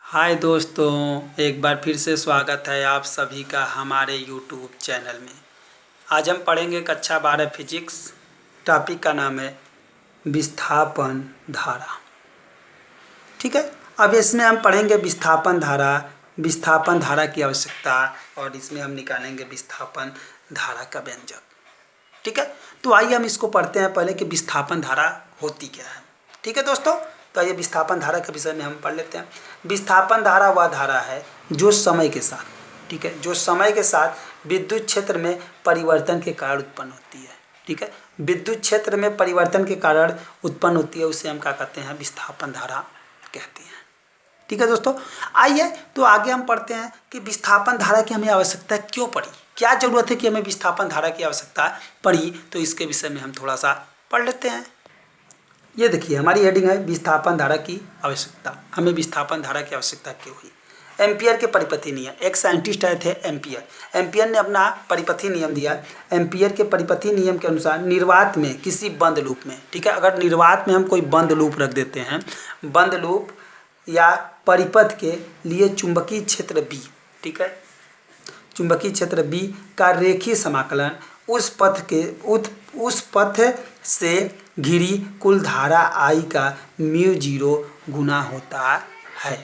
हाय दोस्तों, एक बार फिर से स्वागत है आप सभी का हमारे यूट्यूब चैनल में। आज हम पढ़ेंगे कक्षा 12 फिजिक्स। टॉपिक का नाम है विस्थापन धारा। ठीक है, अब इसमें हम पढ़ेंगे विस्थापन धारा की आवश्यकता, और इसमें हम निकालेंगे विस्थापन धारा का व्यंजक। ठीक है, तो आइए हम इसको पढ़ते हैं पहले कि विस्थापन धारा होती क्या है। ठीक है दोस्तों, तो आइए विस्थापन धारा के विषय में हम पढ़ लेते हैं। विस्थापन धारा वह धारा है जो समय के साथ, ठीक है, जो समय के साथ विद्युत क्षेत्र में परिवर्तन के कारण उत्पन्न होती है। ठीक है, विद्युत क्षेत्र में परिवर्तन के कारण उत्पन्न होती है, उसे हम क्या कहते हैं, विस्थापन धारा कहते हैं। ठीक है दोस्तों, आइए तो आगे हम पढ़ते हैं कि विस्थापन धारा की हमें आवश्यकता क्यों पड़ी, क्या जरूरत है कि हमें विस्थापन धारा की आवश्यकता पड़ी। तो इसके विषय में हम थोड़ा सा पढ़ लेते हैं। ये देखिए, हमारी हेडिंग है विस्थापन धारा की आवश्यकता। हमें विस्थापन धारा की आवश्यकता क्यों हुई। एम्पियर के परिपथी नियम, एक साइंटिस्ट आए थे एम्पियर ने अपना परिपथी नियम दिया। एम्पियर के परिपथी नियम के अनुसार निर्वात में किसी बंद लूप में, ठीक है, अगर निर्वात में हम कोई बंद लूप रख देते हैं, बंद लूप या परिपथ के लिए चुंबकीय क्षेत्र बी, ठीक है, चुंबकीय क्षेत्र बी का रेखीय समाकलन उस पथ से घिरी कुल धारा आई का μ0 गुना होता है।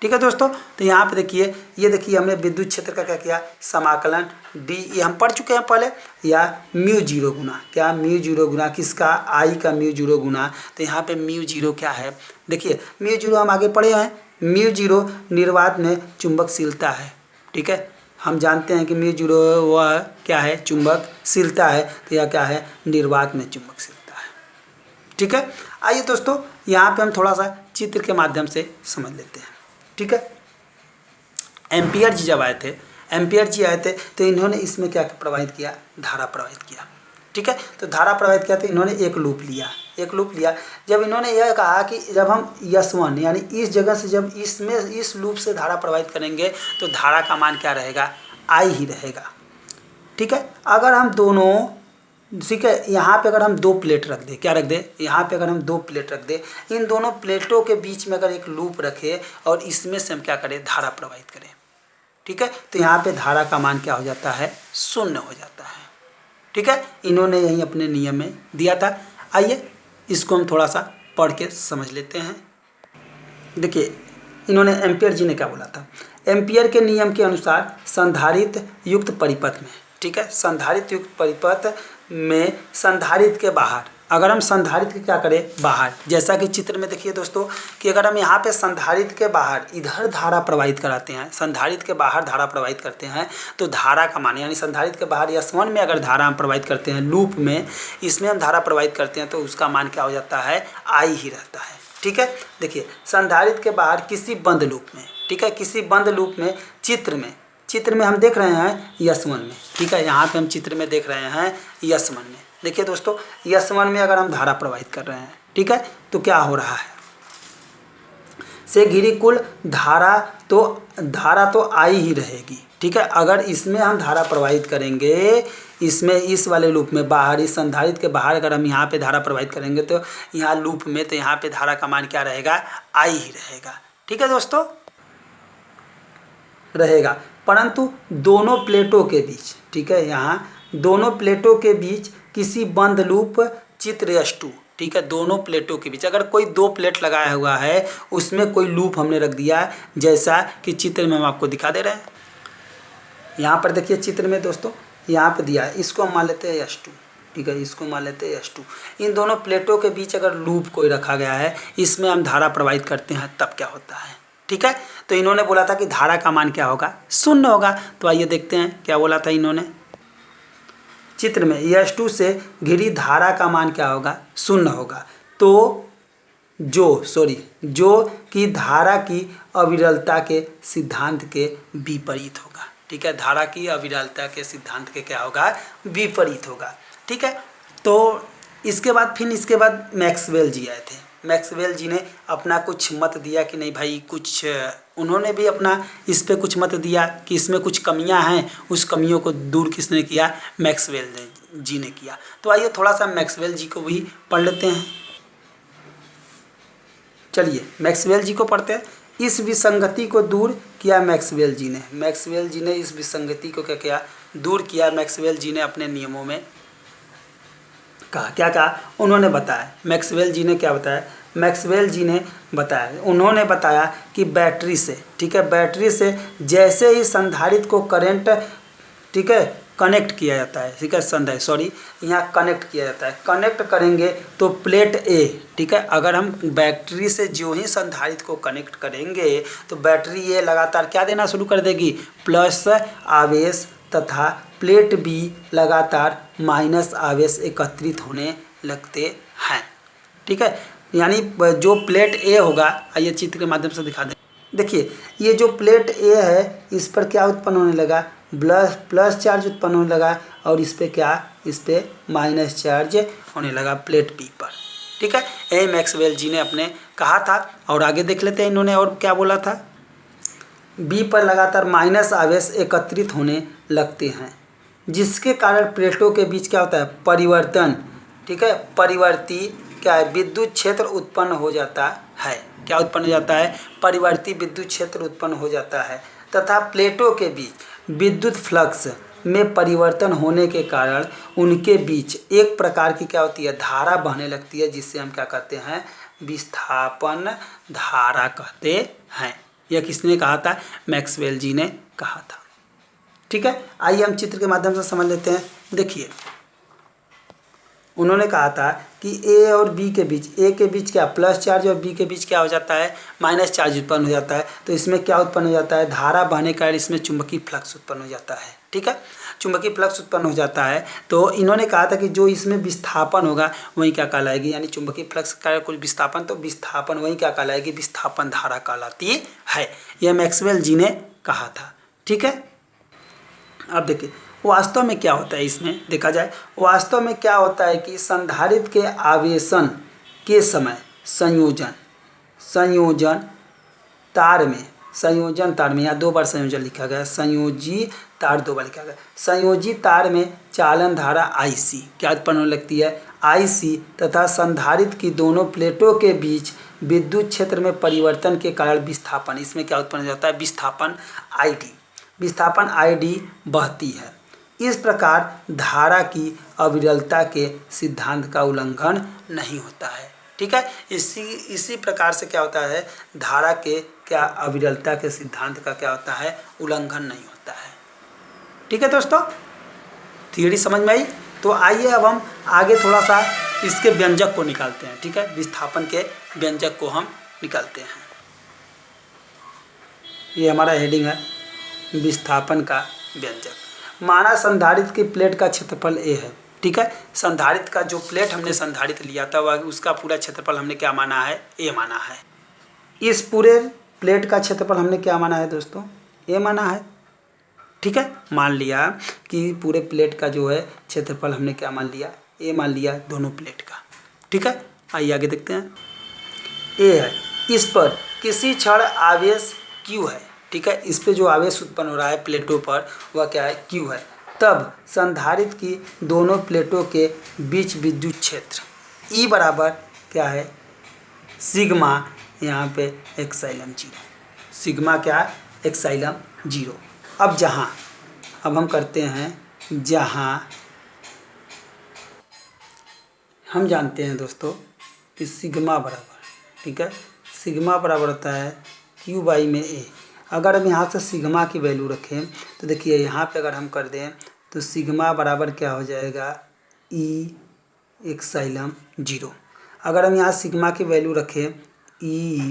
ठीक है दोस्तों, तो यहाँ पे देखिए, ये देखिए हमने विद्युत क्षेत्र का क्या किया, समाकलन डी, ये हम पढ़ चुके हैं पहले, या μ0 गुना, क्या μ0 गुना किसका, आई का μ0 गुना। तो यहाँ पे μ0 क्या है, देखिए μ0 हम आगे पढ़े हैं, μ0 निर्वात में चुंबकशीलता है। ठीक है, हम जानते हैं कि μ0 वह क्या है, चुंबकशीलता है, तो यह क्या है, निर्वात में चुंबकशीलता है। ठीक है, आइए दोस्तों यहाँ पे हम थोड़ा सा चित्र के माध्यम से समझ लेते हैं। ठीक है, एम्पियर जी जब आए थे, तो इन्होंने इसमें क्या प्रवाहित किया, धारा प्रवाहित किया। ठीक है, तो धारा प्रवाहित किया तो इन्होंने एक लूप लिया। जब इन्होंने यह कहा कि जब हम S1 यानी इस जगह से जब इस लूप से धारा प्रवाहित करेंगे तो धारा का मान क्या रहेगा, I ही रहेगा। ठीक है, अगर हम दोनों, ठीक है, यहाँ पे अगर हम दो प्लेट रख दें, क्या रख दें, यहाँ पे अगर हम दो प्लेट रख दें, इन दोनों प्लेटों के बीच में अगर एक लूप रखें और इसमें से हम क्या करें, धारा प्रवाहित करें। ठीक है, तो यहाँ पे धारा का मान क्या हो जाता है, 0 हो जाता है। ठीक है, इन्होंने यही अपने नियम में दिया था। आइए इसको हम थोड़ा सा पढ़ के समझ लेते हैं। देखिए, इन्होंने एम्पियर जी ने क्या बोला था, एम्पियर के नियम के अनुसार संधारित्र युक्त परिपथ में, ठीक है, संधारित्र युक्त परिपथ में संधारित्र के बाहर, अगर हम संधारित्र क्या करें, बाहर, जैसा कि चित्र में देखिए दोस्तों कि अगर हम यहाँ पे संधारित्र के बाहर इधर धारा प्रवाहित कराते हैं, संधारित्र के बाहर धारा प्रवाहित करते हैं, तो धारा का मान, यानी संधारित्र के बाहर S1 में अगर धारा हम प्रवाहित करते हैं, लूप में इसमें हम धारा प्रवाहित करते हैं, तो उसका मान क्या हो जाता है, I ही रहता है। ठीक है, देखिए संधारित्र के बाहर किसी बंद लूप में, ठीक है, किसी बंद लूप में चित्र में हम देख रहे हैं S1 में, ठीक है, यहाँ पे हम चित्र में देख रहे हैं S1 में। देखिए दोस्तों, S1 में अगर हम धारा प्रवाहित कर रहे हैं, ठीक है, तो क्या हो रहा है, से घिरी कुल धारा तो आई ही रहेगी। ठीक है, अगर इसमें हम धारा प्रवाहित करेंगे, इसमें इस वाले लूप में बाहर, इस संधारित्र के बाहर अगर हम यहाँ पे धारा प्रवाहित करेंगे, तो यहाँ लूप में, तो यहाँ पे धारा का मान क्या रहेगा, आई ही रहेगा। ठीक है दोस्तों, रहेगा, परंतु दोनों प्लेटों के बीच, ठीक है, यहाँ दोनों प्लेटों के बीच किसी बंद लूप, चित्र S2, ठीक है, दोनों प्लेटों के बीच अगर कोई दो प्लेट लगाया हुआ है, उसमें कोई लूप हमने रख दिया है, जैसा कि चित्र में हम आपको दिखा दे रहे हैं। यहाँ पर देखिए चित्र में दोस्तों, यहाँ पर दिया है, इसको हम मान लेते हैं S2, ठीक है, इसको मान लेते हैं S2। इन दोनों प्लेटों के बीच अगर लूप कोई रखा गया है, इसमें हम धारा प्रवाहित करते हैं, तब क्या होता है। ठीक है, तो इन्होंने बोला था कि धारा का मान क्या होगा, 0 होगा। तो आइए देखते हैं क्या बोला था इन्होंने चित्र में, S2 से घिरी धारा का मान क्या होगा, 0 होगा। तो जो कि धारा की अविरलता के सिद्धांत के विपरीत होगा। ठीक है, धारा की अविरलता के सिद्धांत के क्या होगा, विपरीत होगा। ठीक है, तो इसके बाद मैक्सवेल जी आए थे। मैक्सवेल जी ने अपना कुछ मत दिया कि नहीं भाई, कुछ उन्होंने भी अपना इस पे कुछ मत दिया कि इसमें कुछ कमियां हैं, उस कमियों को दूर किसने किया, मैक्सवेल जी ने किया। तो आइए थोड़ा सा मैक्सवेल जी को भी पढ़ लेते हैं। चलिए मैक्सवेल जी को पढ़ते हैं। इस विसंगति को दूर किया मैक्सवेल जी ने। मैक्सवेल जी ने इस विसंगति को क्या किया, दूर किया। मैक्सवेल जी ने अपने नियमों में कहा, क्या कहा, उन्होंने बताया। मैक्सवेल जी ने क्या बताया, मैक्सवेल जी ने बताया, उन्होंने बताया कि बैटरी से, ठीक है, बैटरी से जैसे ही संधारित्र को करंट, ठीक है, कनेक्ट किया जाता है, ठीक है, यहाँ कनेक्ट किया जाता है, कनेक्ट करेंगे तो प्लेट ए, ठीक है, अगर हम बैटरी से जो ही संधारित्र को कनेक्ट करेंगे तो बैटरी ये लगातार क्या देना शुरू कर देगी, प्लस आवेश, तथा प्लेट बी लगातार माइनस आवेश एकत्रित होने लगते हैं, ठीक है। यानी जो प्लेट ए होगा, आइए चित्र के माध्यम से दिखा दें। देखिए ये जो प्लेट ए है इस पर क्या उत्पन्न होने लगा, प्लस चार्ज उत्पन्न होने लगा, और इस पे क्या, इस पे माइनस चार्ज होने लगा प्लेट बी पर, ठीक है। यही मैक्सवेल जी ने अपने कहा था। और आगे देख लेते हैं इन्होंने और क्या बोला था। बी पर लगातार माइनस आवेश एकत्रित होने लगते हैं, जिसके कारण प्लेटों के बीच क्या होता है, परिवर्तन, ठीक है, परिवर्ती क्या है, विद्युत क्षेत्र उत्पन्न हो जाता है। क्या उत्पन्न हो जाता है, परिवर्ती विद्युत क्षेत्र उत्पन्न हो जाता है, तथा प्लेटों के बीच विद्युत फ्लक्स में परिवर्तन होने के कारण उनके बीच एक प्रकार की क्या होती है, धारा बहने लगती है, जिससे हम क्या कहते हैं, विस्थापन धारा कहते हैं। यह किसने कहा था, मैक्सवेल जी ने कहा था, ठीक है। आइए हम चित्र के माध्यम से समझ लेते हैं। देखिए उन्होंने कहा था कि ए और बी के बीच, ए के बीच क्या प्लस चार्ज और बी के बीच क्या हो जाता है, माइनस चार्ज उत्पन्न हो जाता है। तो इसमें क्या उत्पन्न हो जाता है, धारा बहने के कारण इसमें चुंबकीय फ्लक्स उत्पन्न हो जाता है, ठीक है, चुंबकीय फ्लक्स उत्पन्न हो जाता है। तो इन्होंने कहा था कि जो इसमें विस्थापन होगा वही क्या कहलाएगी, यानी चुंबकीय फ्लक्स का कुछ विस्थापन, तो विस्थापन वही क्या कहलाएगी, विस्थापन धारा कहलाती है। यह मैक्सवेल जी ने कहा था, ठीक है। अब देखिए वास्तव में क्या होता है, इसमें देखा जाए वास्तव में क्या होता है कि संधारित्र के आवेशन के समय संयोजन तार में यहाँ 2 बार संयोजन लिखा गया, संयोजी तार 2 बार लिखा गया। संयोजी तार में चालन धारा IC क्या उत्पन्न होने लगती है, IC, तथा संधारित्र की दोनों प्लेटों के बीच विद्युत क्षेत्र में परिवर्तन के कारण विस्थापन, इसमें क्या उत्पन्न हो जाता है, विस्थापन ID बहती है। इस प्रकार धारा की अविरलता के सिद्धांत का उल्लंघन नहीं होता है, ठीक है। इसी प्रकार से क्या होता है, धारा के क्या अविरलता के सिद्धांत का क्या होता है, उल्लंघन नहीं होता है, ठीक है दोस्तों। थियरी समझ में आई। तो आइए अब हम आगे थोड़ा सा इसके व्यंजक को निकालते हैं, ठीक है, विस्थापन के व्यंजक को हम निकालते हैं। ये हमारा हेडिंग है, विस्थापन का व्यंजक। माना संधारित्र की प्लेट का क्षेत्रफल A है, ठीक है, संधारित्र का जो प्लेट हमने संधारित्र लिया था वह उसका पूरा क्षेत्रफल हमने क्या माना है, A माना है। इस पूरे प्लेट का क्षेत्रफल हमने क्या माना है दोस्तों, A माना है, ठीक है। मान लिया कि पूरे प्लेट का जो है क्षेत्रफल हमने क्या मान लिया, A मान लिया दोनों प्लेट का, ठीक है। आइए आगे देखते हैं। A है, इस पर किसी क्षण आवेश Q है, ठीक है, इस पे जो आवेश उत्पन्न हो रहा है प्लेटों पर वह क्या है, Q है। तब संधारित्र की दोनों प्लेटों के बीच विद्युत क्षेत्र E बराबर क्या है, सिग्मा, यहाँ पे एप्सिलॉन 0, सिग्मा क्या है, एप्सिलॉन 0। अब हम करते हैं, जहाँ हम जानते हैं दोस्तों कि सिग्मा बराबर, ठीक है, सिग्मा बराबर होता है Q/A। अगर हम यहाँ से सिग्मा की वैल्यू रखें तो देखिए यहाँ पे अगर हम कर दें तो सिग्मा बराबर क्या हो जाएगा, E एप्सिलॉन 0। अगर हम यहाँ सिग्मा की वैल्यू रखें E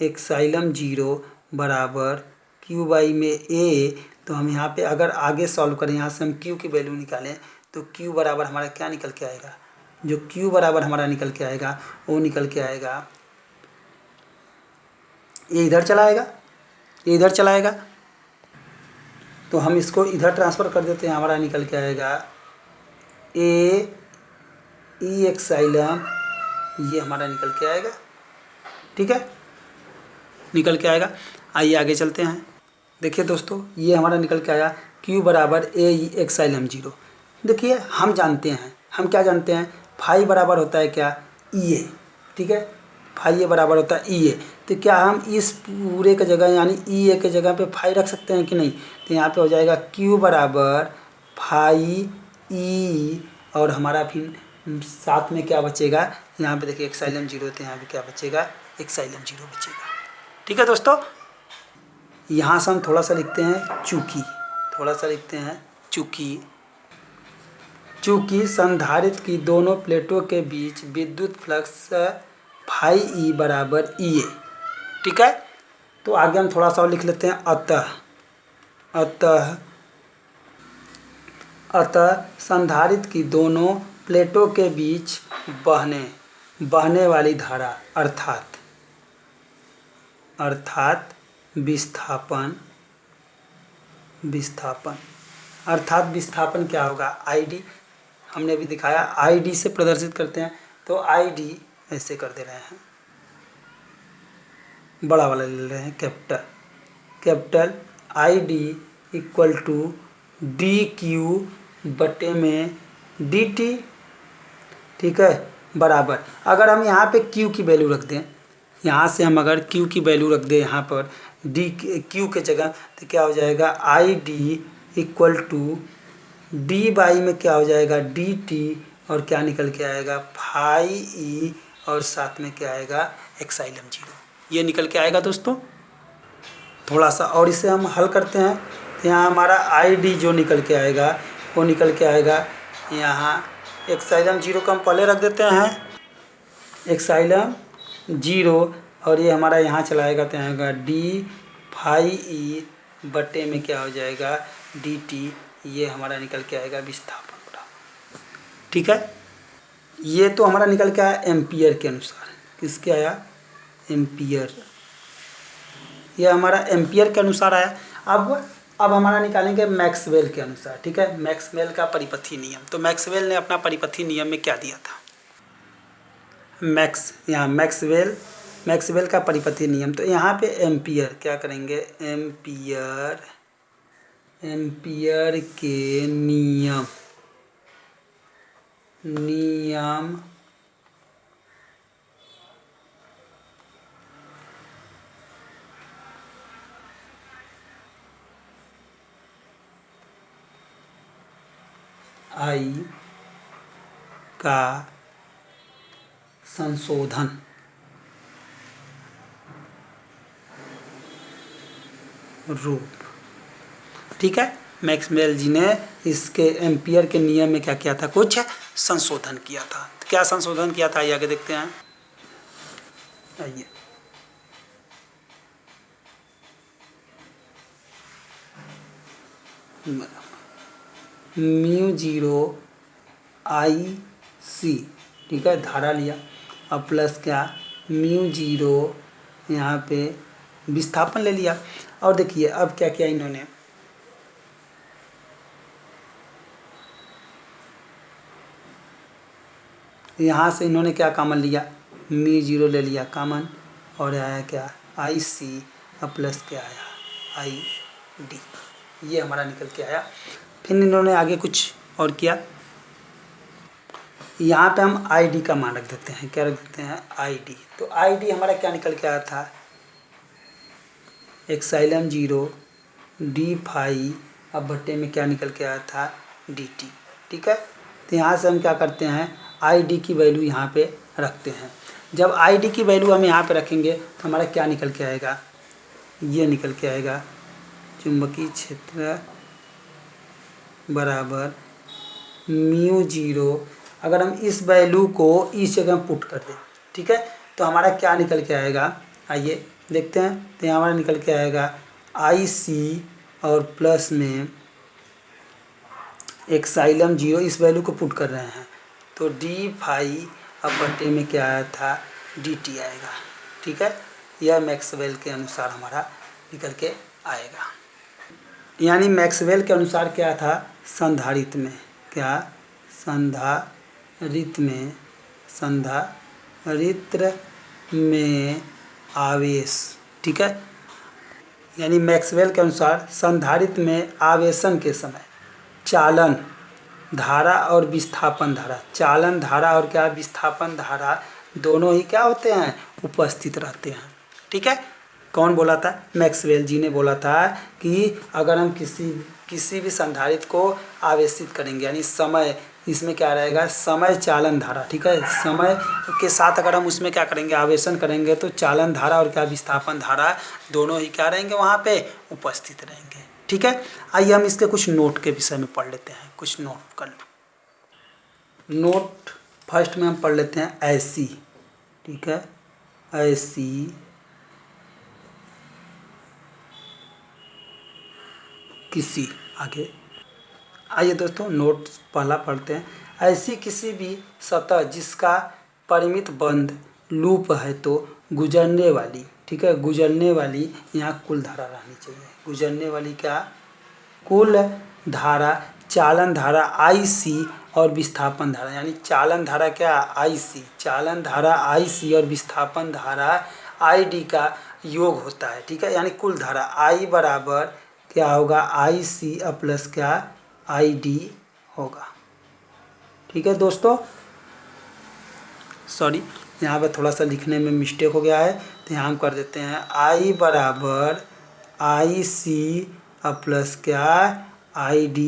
एप्सिलॉन 0 बराबर Q/A, तो हम यहाँ पे अगर आगे सॉल्व करें, यहाँ से हम Q की वैल्यू निकालें तो Q बराबर हमारा क्या निकल के आएगा, जो Q बराबर हमारा निकल के आएगा वो निकल के आएगा, ये इधर चला आएगा, तो हम इसको इधर ट्रांसफ़र कर देते हैं, हमारा निकल के आएगा E एप्सिलॉन, ये हमारा निकल के आएगा, ठीक है, निकल के आएगा। आइए आगे चलते हैं। देखिए दोस्तों ये हमारा निकल के आया Q बराबर A एप्सिलॉन 0। देखिए हम जानते हैं, हम क्या जानते हैं, फाई बराबर होता है क्या, EA, ठीक है, फाई ए बराबर होता है ई ए। तो क्या हम इस पूरे के जगह यानी ई ए के जगह पे फाई रख सकते हैं कि नहीं? तो यहाँ पे हो जाएगा क्यू बराबर फाई ई, और हमारा फिर साथ में क्या बचेगा, यहाँ पे देखिए एक्साइलम जीरो, तो यहाँ पे क्या बचेगा, एक्साइलम जीरो बचेगा। ठीक है दोस्तों, यहाँ से हम थोड़ा सा लिखते हैं चूंकि, थोड़ा सा लिखते हैं चूंकि संधारित्र की दोनों प्लेटों के बीच विद्युत फ्लक्स फाई ई बराबर ई ए। ठीक है, तो आगे हम थोड़ा सा और लिख लेते हैं अतः संधारित्र की दोनों प्लेटों के बीच बहने वाली धारा अर्थात विस्थापन क्या होगा, आई डी। हमने अभी दिखाया आई डी से प्रदर्शित करते हैं, तो आई डी ऐसे कर दे रहे हैं, बड़ा वाला ले रहे हैं, capital I D equal to D Q बटे में डी टी। ठीक है, बराबर, अगर हम यहाँ पे क्यू की वैल्यू रख दें, यहाँ से हम अगर क्यू की वैल्यू रख दें यहाँ पर डी क्यू के जगह, तो क्या हो जाएगा, I D equal to D by में क्या हो जाएगा, डी टी, और क्या निकल के आएगा, फाई ई, और साथ में क्या आएगा, एक्साइलम जीरो, ये निकल के आएगा दोस्तों। थोड़ा सा और इसे हम हल करते हैं, यहाँ हमारा आई डी जो निकल के आएगा वो निकल के आएगा, यहाँ एक्साइलम जीरो को हम पहले रख देते हैं, एक्साइलम जीरो, और ये हमारा यहाँ चला आएगा, तो यहाँ आएगा डी फाई ई बटे में क्या हो जाएगा, डी टी, ये हमारा निकल के आएगा विस्थापन बराबर। ठीक है, ये तो हमारा निकल के आया एम्पियर के अनुसार, किसके आया, एम्पियर, ये हमारा एम्पियर के अनुसार आया। अब हमारा निकालेंगे मैक्सवेल के अनुसार। ठीक है, मैक्सवेल का परिपथी नियम, तो मैक्सवेल ने अपना परिपथी नियम में क्या दिया था, यहाँ मैक्सवेल का परिपथी नियम, तो यहाँ पे एम्पियर क्या करेंगे, एम्पियर के नियम आई का संशोधन रूप। ठीक है, मैक्सवेल जी ने इसके एम्पियर के नियम में क्या किया था, कुछ संशोधन किया था। तो क्या संशोधन किया था, आइए आगे देखते हैं। आइए, म्यू जीरो आई सी, ठीक है, धारा लिया, अब प्लस क्या, म्यू जीरो यहाँ पे विस्थापन ले लिया। और देखिए अब क्या किया इन्होंने, यहाँ से इन्होंने क्या कॉमन लिया, म्यू जीरो ले लिया कॉमन, और आया क्या, आई सी, अब प्लस क्या आया, आई डी, ये हमारा निकल के आया। फिर इन्होंने आगे कुछ और किया, यहाँ पे हम आई डी का मान रख देते हैं, क्या रख देते हैं, आई डी। तो आई डी हमारा क्या निकल के आया था, एक्साइलम जीरो डी फाई, अब बट्टे में क्या निकल के आया था, डी टी। ठीक है, तो यहाँ से हम क्या करते हैं, आई डी की वैल्यू यहाँ पे रखते हैं। जब आई डी की वैल्यू हम यहाँ पे रखेंगे तो हमारा क्या निकल के आएगा, ये निकल के आएगा, चुंबकीय क्षेत्र बराबर म्यू जीरो। अगर हम इस वैल्यू को इस जगह पुट कर दें, ठीक है, तो हमारा क्या निकल के आएगा, आइए देखते हैं। तो यहाँ हमारा निकल के आएगा आई सी, और प्लस में एक्साइलम जीरो, इस वैल्यू को पुट कर रहे हैं, तो डी फाई, अब बट्टे में क्या आया था, डी टी आएगा। ठीक है, यह मैक्सवेल के अनुसार हमारा निकल के आएगा। यानी मैक्सवेल के अनुसार क्या था, संधारित्र में क्या, संधारित्र में आवेश। ठीक है, यानी मैक्सवेल के अनुसार संधारित्र में आवेशन के समय चालन धारा और विस्थापन धारा, चालन धारा और क्या, विस्थापन धारा, दोनों ही क्या होते हैं, उपस्थित रहते हैं। ठीक है, कौन बोला था? मैक्सवेल जी ने बोला था कि अगर हम किसी भी संधारित्र को आवेशित करेंगे, यानी समय, इसमें क्या रहेगा? समय चालन धारा। ठीक है, समय के साथ अगर हम उसमें क्या करेंगे? आवेशन करेंगे, तो चालन धारा और क्या विस्थापन धारा दोनों ही क्या रहेंगे? वहाँ पे उपस्थित रहेंगे। ठीक है, आइए हम इसके कुछ नोट के विषय में पढ़ लेते हैं। कुछ नोट कर नोट फर्स्ट में हम पढ़ लेते हैं ऐसी। ठीक है, ऐसी किसी, आगे आइए दोस्तों नोट पहला पढ़ते हैं। ऐसी किसी भी सतह जिसका परिमित बंध लूप है तो गुजरने वाली, ठीक है, गुजरने वाली यहाँ कुल धारा रहनी चाहिए। गुजरने वाली क्या? कुल धारा, चालन धारा IC और विस्थापन धारा, यानी चालन धारा क्या? IC, चालन धारा IC और विस्थापन धारा ID का योग होता है। ठीक है, यानी कुल धारा I बराबर क्या होगा? IC प्लस क्या? ID होगा। ठीक है दोस्तों, सॉरी यहाँ पे थोड़ा सा लिखने में मिस्टेक हो गया है, तो यहाँ हम कर देते हैं I बराबर IC प्लस क्या? ID,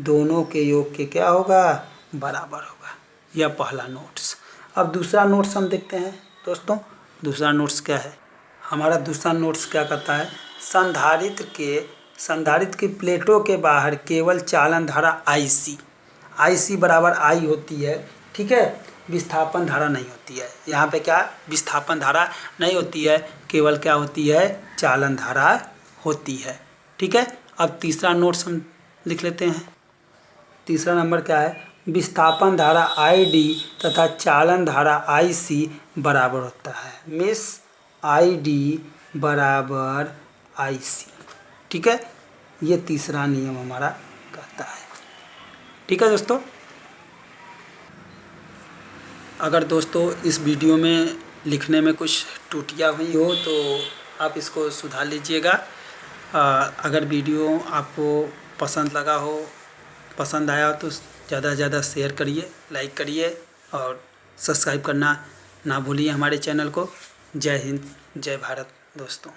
दोनों के योग के क्या होगा? बराबर होगा। यह पहला नोट्स। अब दूसरा नोट्स हम देखते हैं दोस्तों। दूसरा नोट्स क्या है? हमारा दूसरा नोट्स क्या कहता है? संधारित्र की प्लेटों के बाहर केवल चालन धारा IC बराबर I होती है। ठीक है, विस्थापन धारा नहीं होती है। यहाँ पे क्या? विस्थापन धारा नहीं होती है, केवल क्या होती है? चालन धारा होती है। ठीक है, अब तीसरा नोट्स हम लिख लेते हैं। तीसरा नंबर क्या है? विस्थापन धारा ID तथा चालन धारा IC बराबर होता है। मिस ID बराबर IC। ठीक है, ये तीसरा नियम हमारा कहता है। ठीक है दोस्तों, अगर दोस्तों इस वीडियो में लिखने में कुछ त्रुटियां हुई हो तो आप इसको सुधार लीजिएगा। अगर वीडियो आपको पसंद आया हो तो ज़्यादा से ज़्यादा शेयर करिए, लाइक करिए और सब्सक्राइब करना ना भूलिए हमारे चैनल को। जय हिंद, जय भारत दोस्तों।